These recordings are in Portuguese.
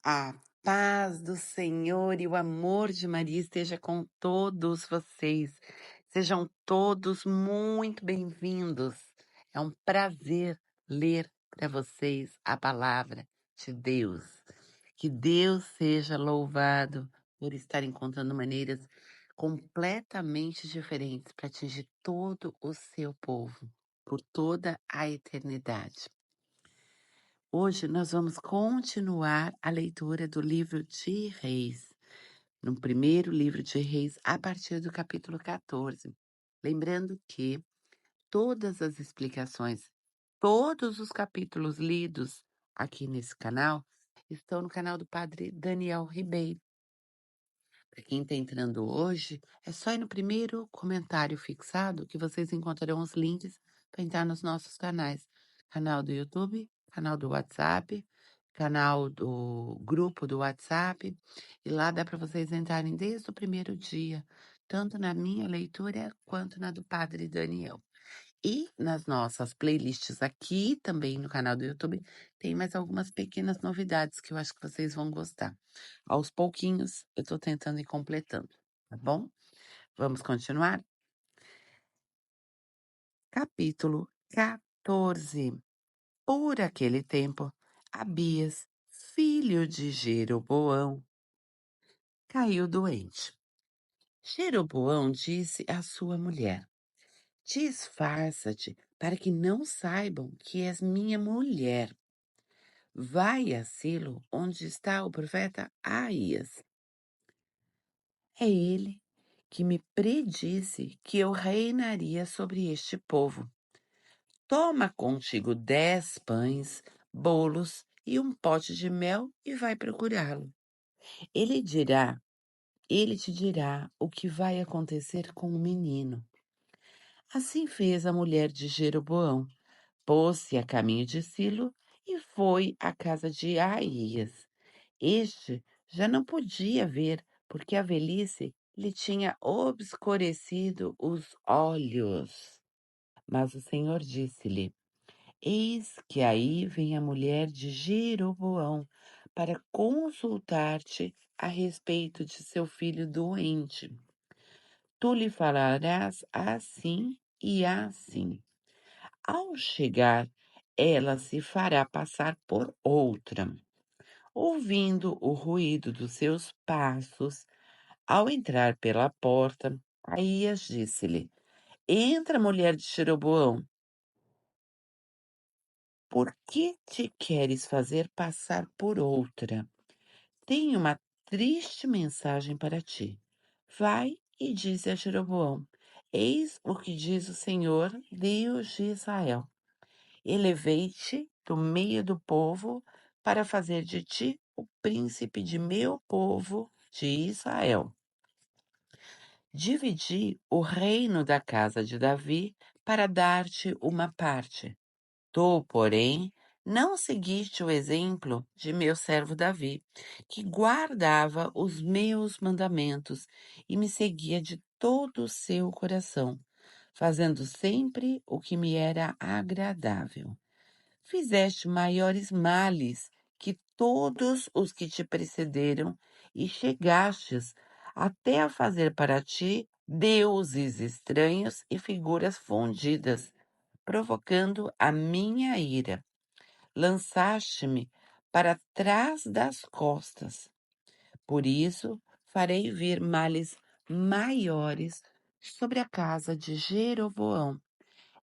A paz do Senhor e o amor de Maria esteja com todos vocês. Sejam todos muito bem-vindos. É um prazer ler para vocês a palavra de Deus. Que Deus seja louvado por estar encontrando maneiras completamente diferentes para atingir todo o seu povo por toda a eternidade. Hoje nós vamos continuar a leitura do livro de Reis, no primeiro livro de Reis, a partir do capítulo 14. Lembrando que todas as explicações, todos os capítulos lidos aqui nesse canal, estão no canal do Padre Daniel Ribeiro. Para quem está entrando hoje, é só ir no primeiro comentário fixado que vocês encontrarão os links para entrar nos nossos canais. Canal do YouTube, canal do WhatsApp, canal do grupo do WhatsApp. E lá dá para vocês entrarem desde o primeiro dia, tanto na minha leitura quanto na do Padre Daniel. E nas nossas playlists aqui, também no canal do YouTube, tem mais algumas pequenas novidades que eu acho que vocês vão gostar. Aos pouquinhos, eu estou tentando ir completando, tá bom? Vamos continuar? Capítulo 14. Por aquele tempo, Abias, filho de Jeroboão, caiu doente. Jeroboão disse à sua mulher: disfarça-te para que não saibam que és minha mulher. Vai a Silo, onde está o profeta Aías. É ele que me predisse que eu reinaria sobre este povo. Toma contigo 10 pães, bolos e um pote de mel e vai procurá-lo. Ele dirá, ele te dirá o que vai acontecer com o menino. Assim fez a mulher de Jeroboão. Pôs-se a caminho de Silo e foi à casa de Aías. Este já não podia ver, porque a velhice lhe tinha obscurecido os olhos. Mas o Senhor disse-lhe: eis que aí vem a mulher de Jeroboão para consultar-te a respeito de seu filho doente. Tu lhe falarás assim e assim. Ao chegar, ela se fará passar por outra. Ouvindo o ruído dos seus passos, ao entrar pela porta, Aías disse-lhe: entra, mulher de Jeroboão. Por que te queres fazer passar por outra? Tenho uma triste mensagem para ti. Vai e dize a Jeroboão: eis o que diz o Senhor, Deus de Israel. Elevei-te do meio do povo para fazer de ti o príncipe de meu povo de Israel. Dividi o reino da casa de Davi para dar-te uma parte. Tu, porém, não seguiste o exemplo de meu servo Davi, que guardava os meus mandamentos e me seguia de todo o seu coração, fazendo sempre o que me era agradável. Fizeste maiores males que todos os que te precederam e chegastes até a fazer para ti deuses estranhos e figuras fundidas, provocando a minha ira. Lançaste-me para trás das costas. Por isso, farei vir males maiores sobre a casa de Jeroboão.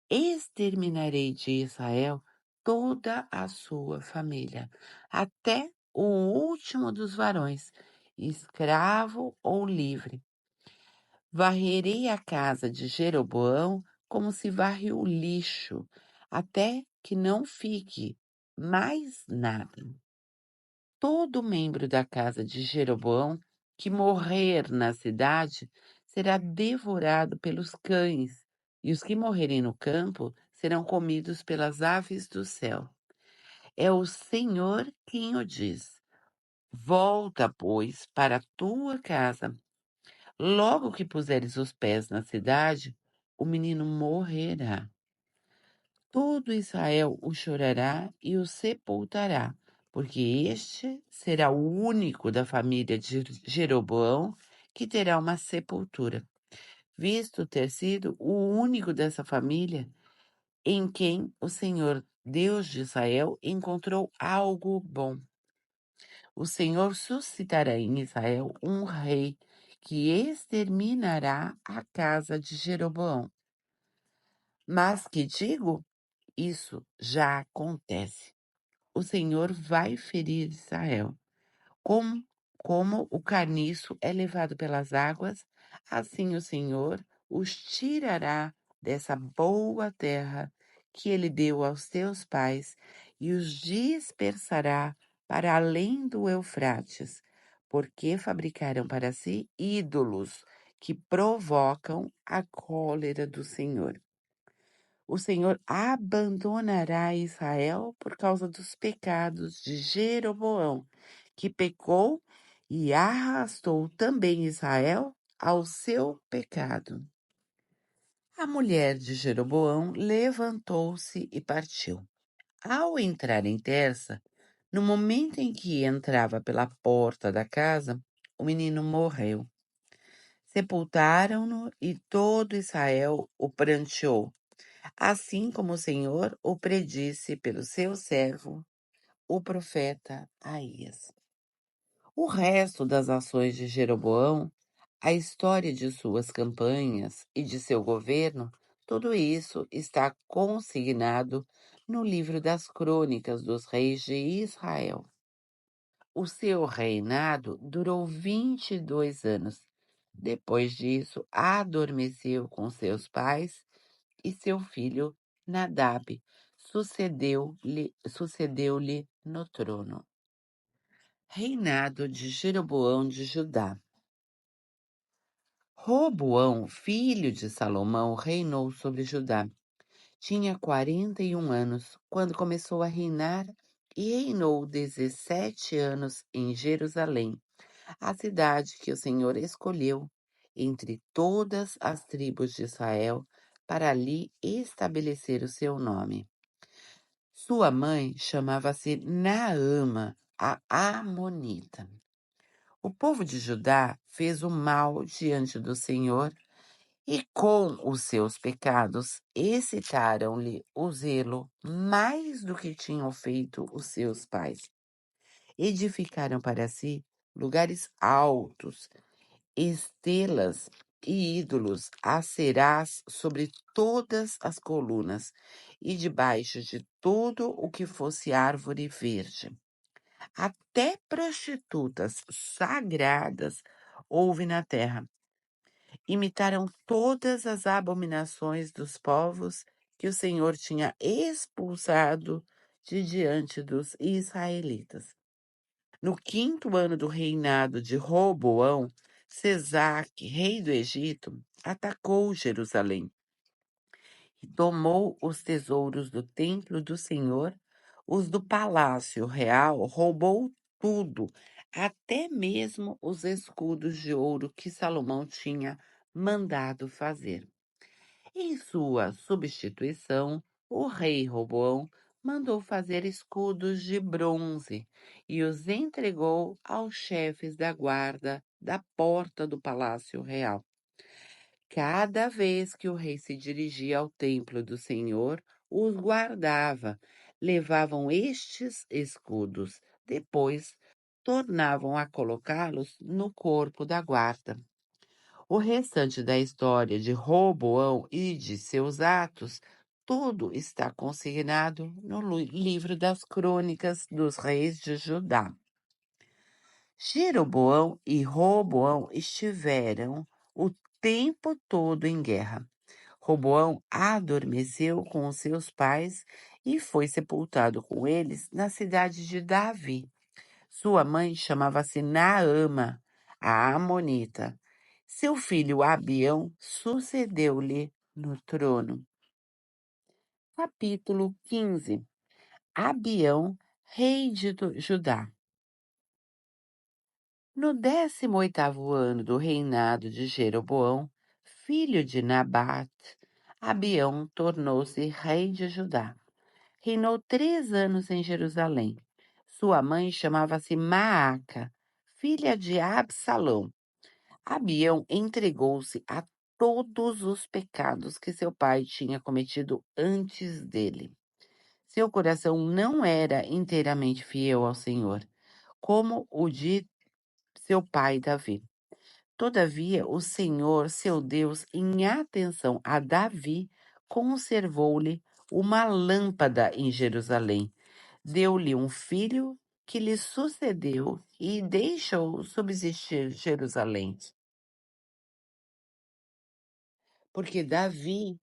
Exterminarei de Israel toda a sua família, até o último dos varões, escravo ou livre. Varrerei a casa de Jeroboão como se varre o lixo, até que não fique mais nada. Todo membro da casa de Jeroboão que morrer na cidade será devorado pelos cães, e os que morrerem no campo serão comidos pelas aves do céu. É o Senhor quem o diz. Volta, pois, para a tua casa. Logo que puseres os pés na cidade, o menino morrerá. Todo Israel o chorará e o sepultará, porque este será o único da família de Jeroboão que terá uma sepultura, visto ter sido o único dessa família em quem o Senhor Deus de Israel encontrou algo bom. O Senhor suscitará em Israel um rei que exterminará a casa de Jeroboão. Mas que digo, isso já acontece. O Senhor vai ferir Israel. Como, como o carniço é levado pelas águas, assim o Senhor os tirará dessa boa terra que ele deu aos teus pais e os dispersará para além do Eufrates, porque fabricaram para si ídolos que provocam a cólera do Senhor. O Senhor abandonará Israel por causa dos pecados de Jeroboão, que pecou e arrastou também Israel ao seu pecado. A mulher de Jeroboão levantou-se e partiu. Ao entrar em Terça, no momento em que entrava pela porta da casa, o menino morreu. Sepultaram-no e todo Israel o pranteou, assim como o Senhor o predisse pelo seu servo, o profeta Aías. O resto das ações de Jeroboão, a história de suas campanhas e de seu governo, tudo isso está consignado no livro das crônicas dos reis de Israel. O seu reinado durou 22 anos. Depois disso, adormeceu com seus pais e seu filho Nadab sucedeu-lhe no trono. Reinado de Jeroboão de Judá. Roboão, filho de Salomão, reinou sobre Judá. Tinha 41 anos quando começou a reinar e reinou 17 anos em Jerusalém, a cidade que o Senhor escolheu entre todas as tribos de Israel para ali estabelecer o seu nome. Sua mãe chamava-se Naama, a Amonita. O povo de Judá fez o mal diante do Senhor e com os seus pecados excitaram-lhe o zelo mais do que tinham feito os seus pais. Edificaram para si lugares altos, estelas e ídolos acerás sobre todas as colunas e debaixo de tudo o que fosse árvore verde. Até prostitutas sagradas houve na terra. Imitaram todas as abominações dos povos que o Senhor tinha expulsado de diante dos israelitas. No 5º ano do reinado de Roboão, Sesaque, rei do Egito, atacou Jerusalém e tomou os tesouros do templo do Senhor, os do palácio real, roubou tudo, até mesmo os escudos de ouro que Salomão tinha mandado fazer. Em sua substituição, o rei Roboão mandou fazer escudos de bronze e os entregou aos chefes da guarda da porta do palácio real. Cada vez que o rei se dirigia ao templo do Senhor, os guardava, levavam estes escudos, depois tornavam a colocá-los no corpo da guarda. O restante da história de Roboão e de seus atos, tudo está consignado no livro das crônicas dos reis de Judá. Jeroboão e Roboão estiveram o tempo todo em guerra. Roboão adormeceu com os seus pais e foi sepultado com eles na cidade de Davi. Sua mãe chamava-se Naama, a Amonita. Seu filho Abião sucedeu-lhe no trono. Capítulo 15. Abião, rei de Judá. No 18º ano do reinado de Jeroboão, filho de Nabate, Abião tornou-se rei de Judá. Reinou 3 anos em Jerusalém. Sua mãe chamava-se Maaca, filha de Absalão. Abião entregou-se a todos os pecados que seu pai tinha cometido antes dele. Seu coração não era inteiramente fiel ao Senhor, como o de seu pai Davi. Todavia, o Senhor, seu Deus, em atenção a Davi, conservou-lhe uma lâmpada em Jerusalém. Deu-lhe um filho que lhe sucedeu e deixou subsistir Jerusalém. Porque Davi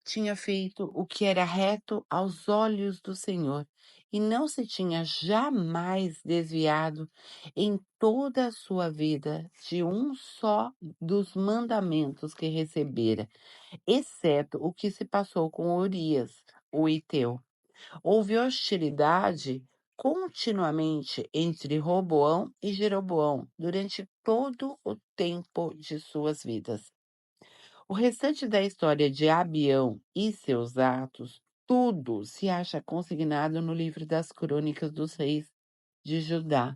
tinha feito o que era reto aos olhos do Senhor e não se tinha jamais desviado em toda a sua vida de um só dos mandamentos que recebera, exceto o que se passou com Urias, o Iteu. Houve hostilidade continuamente entre Roboão e Jeroboão durante todo o tempo de suas vidas. O restante da história de Abião e seus atos, tudo se acha consignado no livro das Crônicas dos Reis de Judá.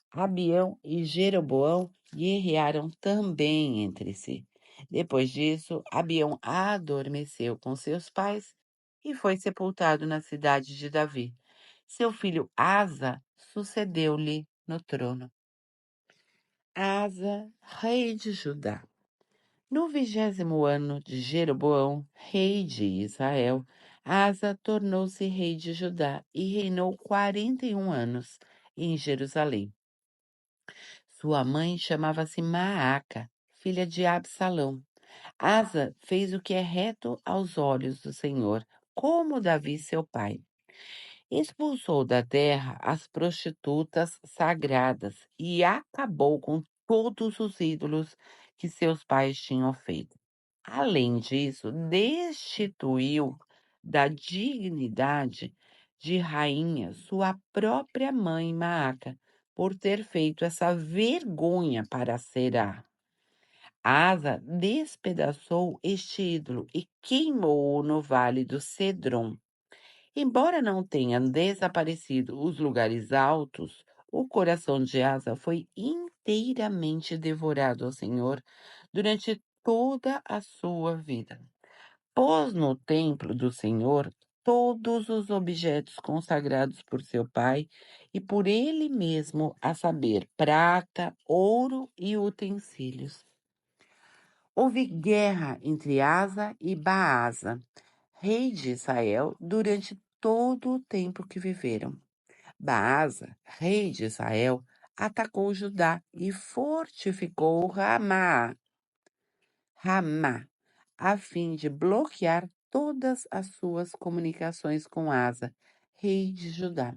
Abião e Jeroboão guerrearam também entre si. Depois disso, Abião adormeceu com seus pais e foi sepultado na cidade de Davi. Seu filho Asa sucedeu-lhe no trono. Asa, rei de Judá. No 20º ano de Jeroboão, rei de Israel, Asa tornou-se rei de Judá e reinou 41 anos em Jerusalém. Sua mãe chamava-se Maaca, filha de Absalão. Asa fez o que é reto aos olhos do Senhor, como Davi seu pai. Expulsou da terra as prostitutas sagradas e acabou com todos os ídolos que seus pais tinham feito. Além disso, destituiu da dignidade de rainha sua própria mãe Maaca, por ter feito essa vergonha para Será. Asa despedaçou este ídolo e queimou-o no vale do Cedron. Embora não tenham desaparecido os lugares altos, o coração de Asa foi inteiramente devorado ao Senhor durante toda a sua vida. Pôs no templo do Senhor todos os objetos consagrados por seu pai e por ele mesmo, a saber, prata, ouro e utensílios. Houve guerra entre Asa e Baasa, rei de Israel, durante todo o tempo que viveram. Baasa, rei de Israel, atacou Judá e fortificou Ramá, a fim de bloquear todas as suas comunicações com Asa, rei de Judá.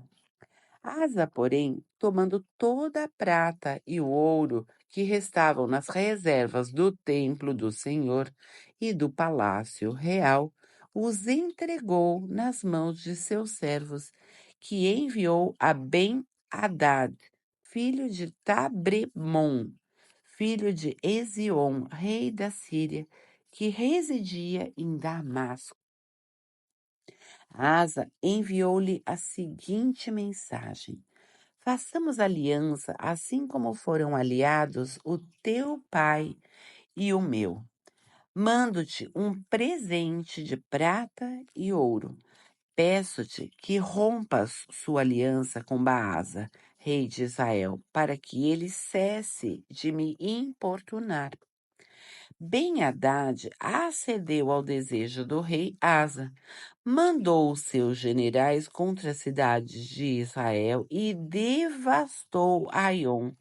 Asa, porém, tomando toda a prata e o ouro que restavam nas reservas do templo do Senhor e do palácio real, os entregou nas mãos de seus servos, que enviou a Ben-Hadad, filho de Tabremon, filho de Ezion, rei da Síria, que residia em Damasco. Asa enviou-lhe a seguinte mensagem: façamos aliança, assim como foram aliados o teu pai e o meu. Mando-te um presente de prata e ouro. Peço-te que rompas sua aliança com Baasa, rei de Israel, para que ele cesse de me importunar. Ben-Hadad acedeu ao desejo do rei Asa, mandou os seus generais contra as cidades de Israel e devastou Aion,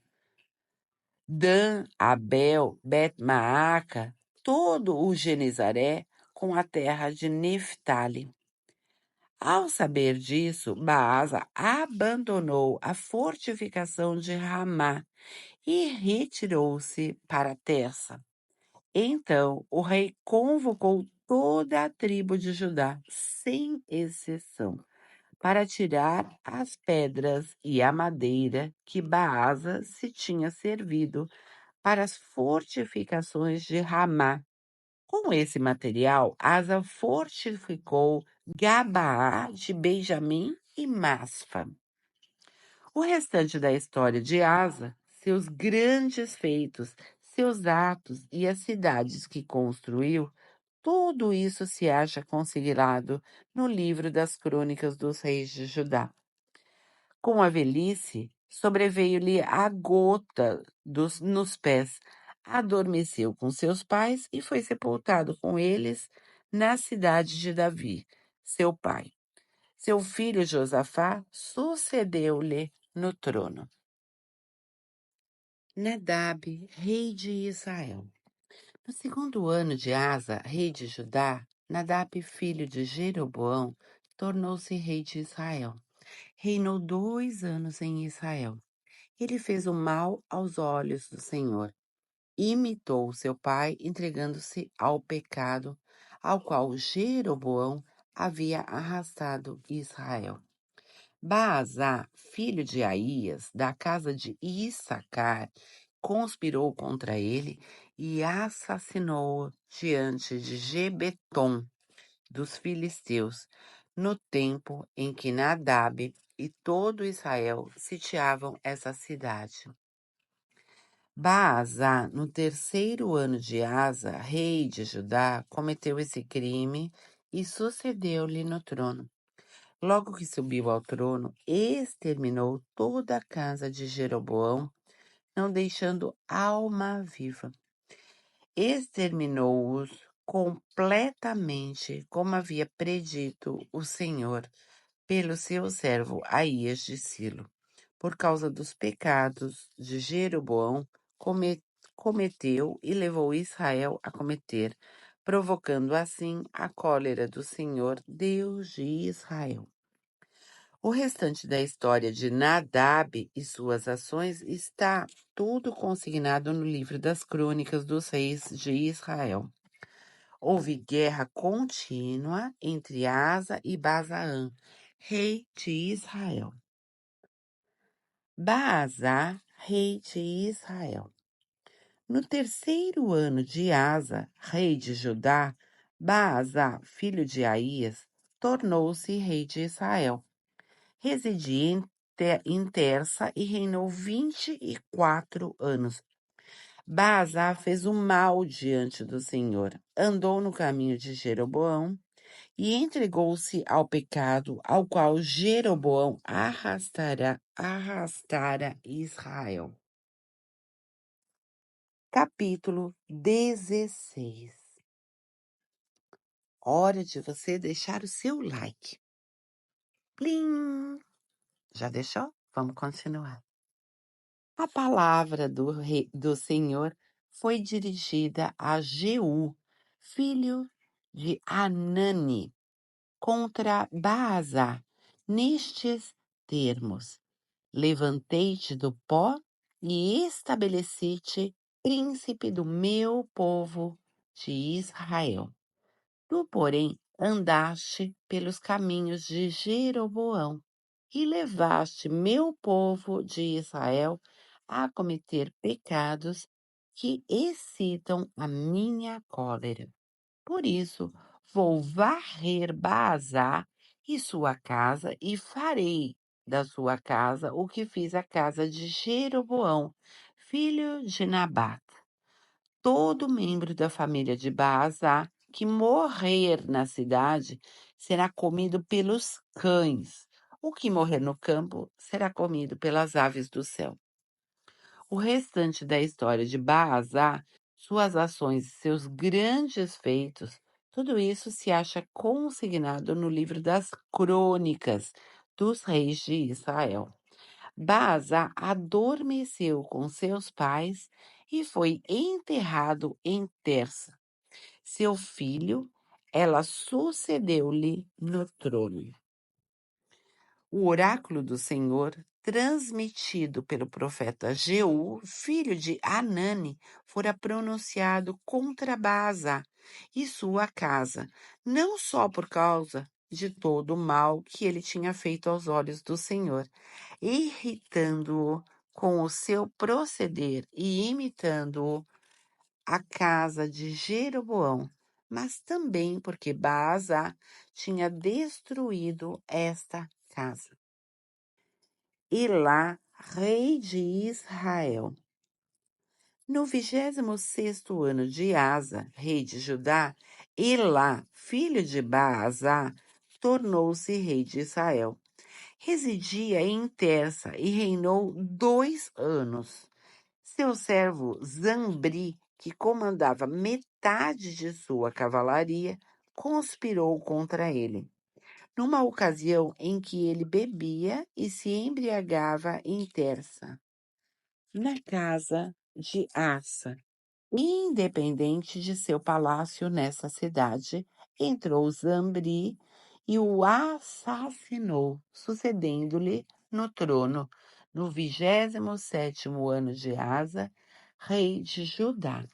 Dan, Abel, Bet-Maaca, todo o Genizaré com a terra de Neftali. Ao saber disso, Baasa abandonou a fortificação de Ramá e retirou-se para Terça. Então o rei convocou toda a tribo de Judá, sem exceção, para tirar as pedras e a madeira que Baasa se tinha servido para as fortificações de Ramá. Com esse material, Asa fortificou Gabaá de Benjamim e Masfa. O restante da história de Asa, seus grandes feitos, seus atos e as cidades que construiu, tudo isso se acha consignado no livro das Crônicas dos Reis de Judá. Com a velhice, sobreveio-lhe a gota nos pés, adormeceu com seus pais e foi sepultado com eles na cidade de Davi, seu pai. Seu filho Josafá sucedeu-lhe no trono. Nadab, rei de Israel. No segundo ano de Asa, rei de Judá, Nadab, filho de Jeroboão, tornou-se rei de Israel. Reinou 2 anos em Israel. Ele fez o mal aos olhos do Senhor. Imitou seu pai, entregando-se ao pecado, ao qual Jeroboão havia arrastado Israel. Baasá, filho de Aías, da casa de Issacar, conspirou contra ele e assassinou-o diante de Gebetom dos filisteus, no tempo em que Nadab e todo Israel sitiavam essa cidade. Baasá, no terceiro ano de Asa, rei de Judá, cometeu esse crime e sucedeu-lhe no trono. Logo que subiu ao trono, exterminou toda a casa de Jeroboão, não deixando alma viva. Exterminou-os completamente, como havia predito o Senhor pelo seu servo Aías de Silo, por causa dos pecados de Jeroboão, cometeu e levou Israel a cometer, provocando assim a cólera do Senhor, Deus de Israel. O restante da história de Nadab e suas ações está tudo consignado no livro das Crônicas dos Reis de Israel. Houve guerra contínua entre Asa e Bazaã, rei de Israel. Baasá, rei de Israel. No terceiro ano de Asa, rei de Judá, Baasá, filho de Aías, tornou-se rei de Israel. Residia em Tersa e reinou 24 anos. Baasá fez o mal diante do Senhor, andou no caminho de Jeroboão e entregou-se ao pecado ao qual Jeroboão arrastara Israel. Capítulo 16. Hora de você deixar o seu like. Plim! Já deixou? Vamos continuar. A palavra do Senhor foi dirigida a Jeú, filho de Anani, contra Baasá, nestes termos: Levantei-te do pó e estabeleci-te príncipe do meu povo de Israel. Tu, porém, andaste pelos caminhos de Jeroboão e levaste meu povo de Israel a cometer pecados que excitam a minha cólera. Por isso, vou varrer Baasá e sua casa e farei da sua casa o que fiz à casa de Jeroboão, filho de Nabat. Todo membro da família de Baasá que morrer na cidade será comido pelos cães. O que morrer no campo será comido pelas aves do céu. O restante da história de Baasá, suas ações e seus grandes feitos, tudo isso se acha consignado no livro das Crônicas dos Reis de Israel. Baasa adormeceu com seus pais e foi enterrado em Tersa. Seu filho, ela sucedeu-lhe no trono. O oráculo do Senhor, transmitido pelo profeta Jeú, filho de Anani, fora pronunciado contra Baasa e sua casa, não só por causa de todo o mal que ele tinha feito aos olhos do Senhor, irritando-o com o seu proceder e imitando-o a casa de Jeroboão, mas também porque Baasa tinha destruído esta casa. Elá, rei de Israel. No 26º ano de Asa, rei de Judá, Elá, filho de Baasá, tornou-se rei de Israel. Residia em Tersa e reinou 2 anos. Seu servo Zambri, que comandava metade de sua cavalaria, conspirou contra ele. Numa ocasião em que ele bebia e se embriagava em Tersa, na casa de Asa, independente de seu palácio nessa cidade, entrou Zambri e o assassinou, sucedendo-lhe no trono, no 27º ano de Asa, rei de Judá.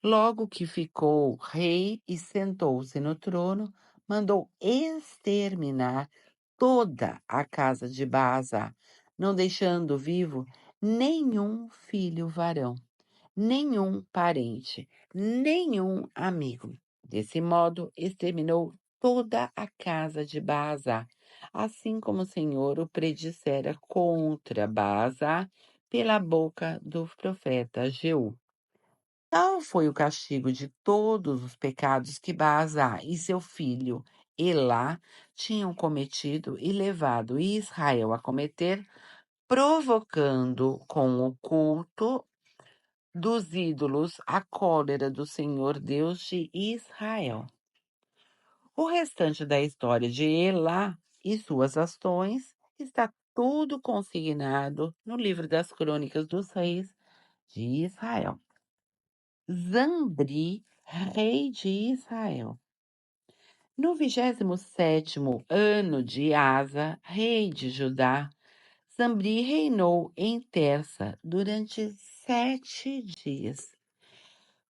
Logo que ficou rei e sentou-se no trono, mandou exterminar toda a casa de Baasa, não deixando vivo nenhum filho varão, nenhum parente, nenhum amigo. Desse modo, exterminou toda a casa de Baasa, assim como o Senhor o predissera contra Baasa pela boca do profeta Jeú. Tal foi o castigo de todos os pecados que Baasa e seu filho Elá tinham cometido e levado Israel a cometer, provocando com o culto dos ídolos a cólera do Senhor Deus de Israel. O restante da história de Elá e suas ações está tudo consignado no livro das Crônicas dos Reis de Israel. Zambri, rei de Israel. No 27º ano de Asa, rei de Judá, Zambri reinou em Tersa durante 7 dias.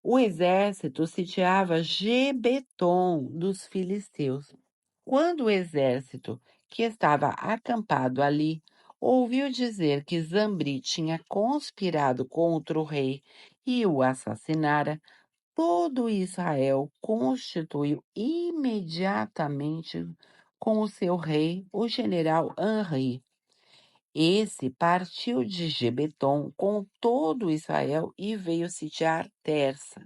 O exército sitiava Gebeton dos filisteus. Quando o exército que estava acampado ali ouviu dizer que Zambri tinha conspirado contra o rei e o assassinara, todo Israel constituiu imediatamente com o seu rei, o general Henri. Esse partiu de Gebeton com todo Israel e veio sitiar Tersa.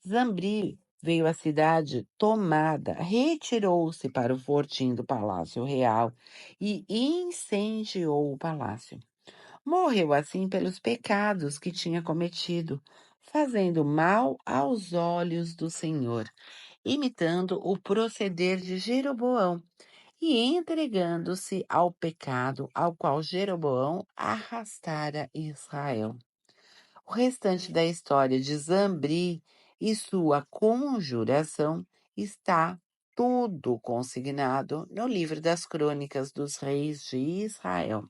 Zambri veio à cidade tomada, retirou-se para o fortim do palácio real e incendiou o palácio. Morreu assim pelos pecados que tinha cometido, fazendo mal aos olhos do Senhor, imitando o proceder de Jeroboão e entregando-se ao pecado ao qual Jeroboão arrastara Israel. O restante da história de Zambri e sua conjuração está tudo consignado no livro das Crônicas dos Reis de Israel.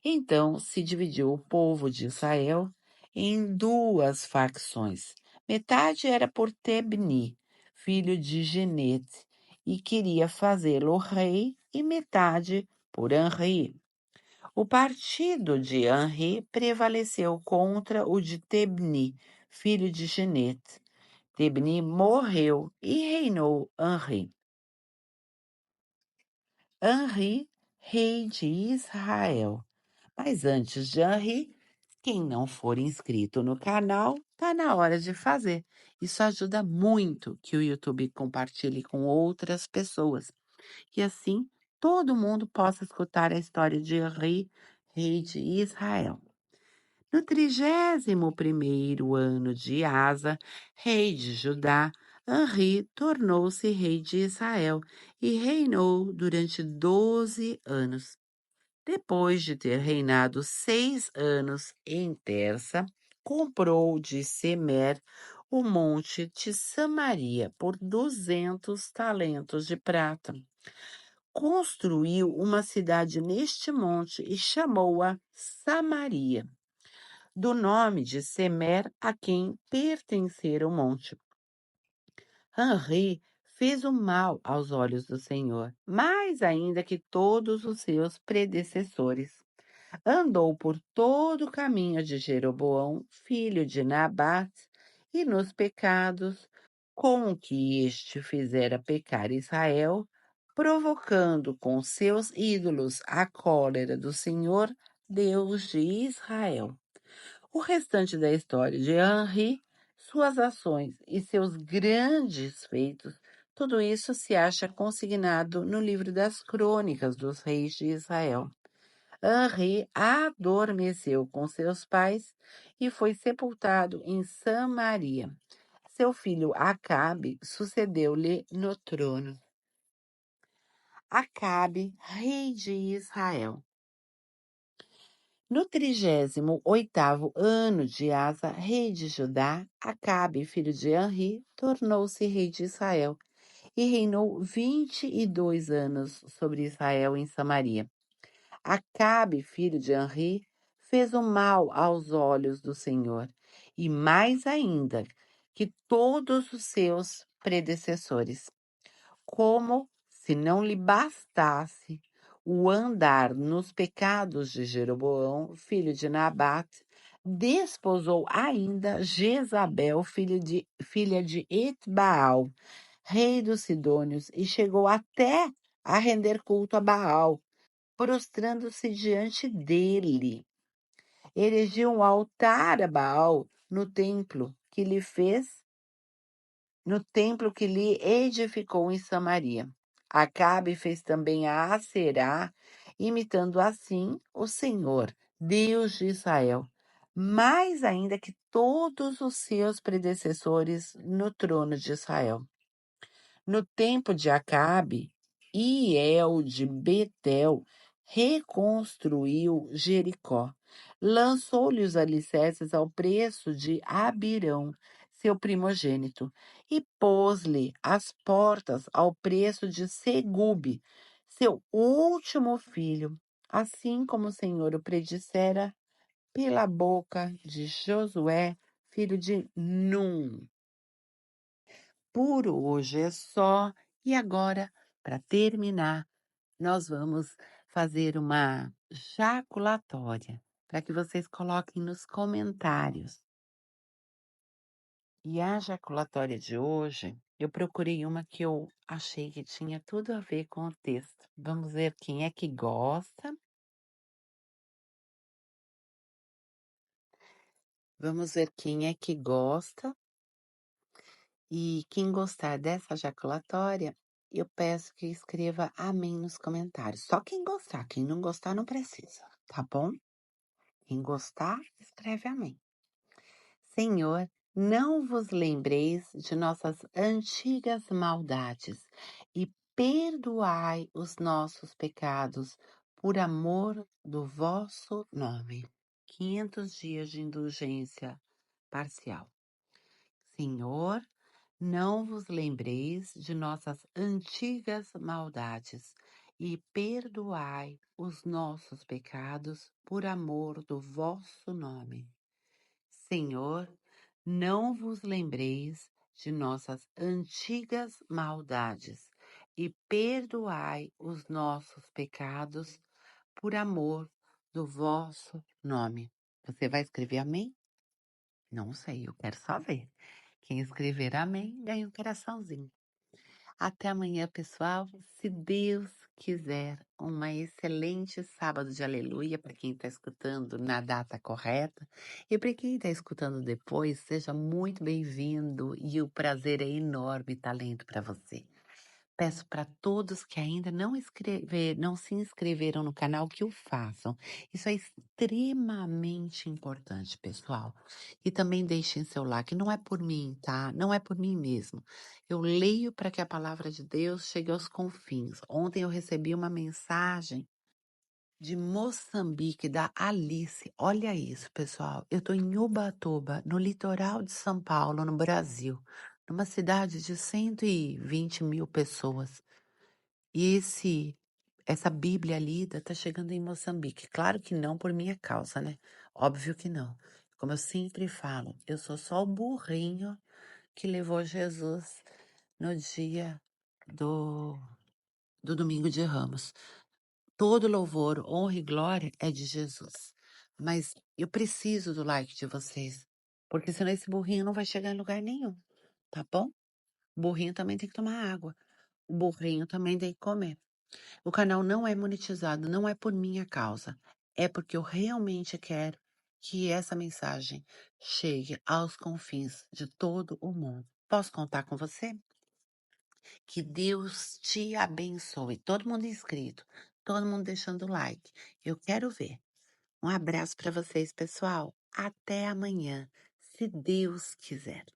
Então se dividiu o povo de Israel em 2 facções. Metade era por Tebni, filho de Genete, e queria fazê-lo rei, e metade por Anri. O partido de Anri prevaleceu contra o de Tebni, filho de Genete. Tebni morreu e reinou Anri. Anri, rei de Israel. Mas antes de Henri, quem não for inscrito no canal, tá na hora de fazer. Isso ajuda muito que o YouTube compartilhe com outras pessoas. E assim, todo mundo possa escutar a história de Henri, rei de Israel. No 31º ano de Asa, rei de Judá, Henri tornou-se rei de Israel e reinou durante 12 anos. Depois de ter reinado 6 anos em Tersa, comprou de Semer o monte de Samaria por 200 talentos de prata. Construiu uma cidade neste monte e chamou-a Samaria, do nome de Semer a quem pertencera o monte. Henri fez o mal aos olhos do Senhor, mais ainda que todos os seus predecessores. Andou por todo o caminho de Jeroboão, filho de Nabate, e nos pecados com que este fizera pecar Israel, provocando com seus ídolos a cólera do Senhor, Deus de Israel. O restante da história de Henri, suas ações e seus grandes feitos, tudo isso se acha consignado no livro das Crônicas dos Reis de Israel. Henri adormeceu com seus pais e foi sepultado em Samaria. Seu filho Acabe sucedeu-lhe no trono. Acabe, rei de Israel. No 38º ano de Asa, rei de Judá, Acabe, filho de Henri, tornou-se rei de Israel e reinou 22 anos sobre Israel em Samaria. Acabe, filho de Henri, fez o mal aos olhos do Senhor, e mais ainda que todos os seus predecessores. Como se não lhe bastasse o andar nos pecados de Jeroboão, filho de Nabate, desposou ainda Jezabel, filha de Etbaal, rei dos Sidônios, e chegou até a render culto a Baal, prostrando-se diante dele. Erigiu um altar a Baal no templo que lhe edificou em Samaria. Acabe fez também a Aserá, imitando assim o Senhor, Deus de Israel, mais ainda que todos os seus predecessores no trono de Israel. No tempo de Acabe, Iel de Betel reconstruiu Jericó. Lançou-lhe os alicerces ao preço de Abirão, seu primogênito, e pôs-lhe as portas ao preço de Segube, seu último filho, assim como o Senhor o predissera pela boca de Josué, filho de Num. Por hoje é só. E agora, para terminar, nós vamos fazer uma jaculatória para que vocês coloquem nos comentários. E a jaculatória de hoje, eu procurei uma que eu achei que tinha tudo a ver com o texto. Vamos ver quem é que gosta. Vamos ver quem é que gosta. E quem gostar dessa jaculatória, eu peço que escreva amém nos comentários. Só quem gostar, quem não gostar não precisa, tá bom? Quem gostar, escreve amém. Senhor, não vos lembreis de nossas antigas maldades e perdoai os nossos pecados por amor do vosso nome. 500 dias de indulgência parcial. Senhor, não vos lembreis de nossas antigas maldades e perdoai os nossos pecados por amor do vosso nome. Senhor, não vos lembreis de nossas antigas maldades e perdoai os nossos pecados por amor do vosso nome. Você vai escrever amém? Não sei, eu quero só ver. Quem escrever amém ganha um coraçãozinho. Até amanhã, pessoal. Se Deus quiser, uma excelente sábado de aleluia para quem está escutando na data correta. E para quem está escutando depois, seja muito bem-vindo e o prazer é enorme estar lendo para você. Peço para todos que ainda não se inscreveram no canal que o façam. Isso é extremamente importante, pessoal. E também deixem seu like. Não é por mim, tá? Não é por mim mesmo. Eu leio para que a palavra de Deus chegue aos confins. Ontem eu recebi uma mensagem de Moçambique, da Alice. Olha isso, pessoal. Eu estou em Ubatuba, no litoral de São Paulo, no Brasil, numa cidade de 120 mil pessoas. E essa Bíblia lida está chegando em Moçambique. Claro que não por minha causa, né? Óbvio que não. Como eu sempre falo, eu sou só o burrinho que levou Jesus no dia do, do domingo de Ramos. Todo louvor, honra e glória é de Jesus. Mas eu preciso do like de vocês, porque senão esse burrinho não vai chegar em lugar nenhum, tá bom? O burrinho também tem que tomar água. o burrinho também tem que comer. O canal não é monetizado, não é por minha causa, é porque eu realmente quero que essa mensagem chegue aos confins de todo o mundo. Posso contar com você? Que Deus te abençoe. Todo mundo inscrito, todo mundo deixando like. Eu quero ver. Um abraço para vocês, pessoal. Até amanhã, se Deus quiser.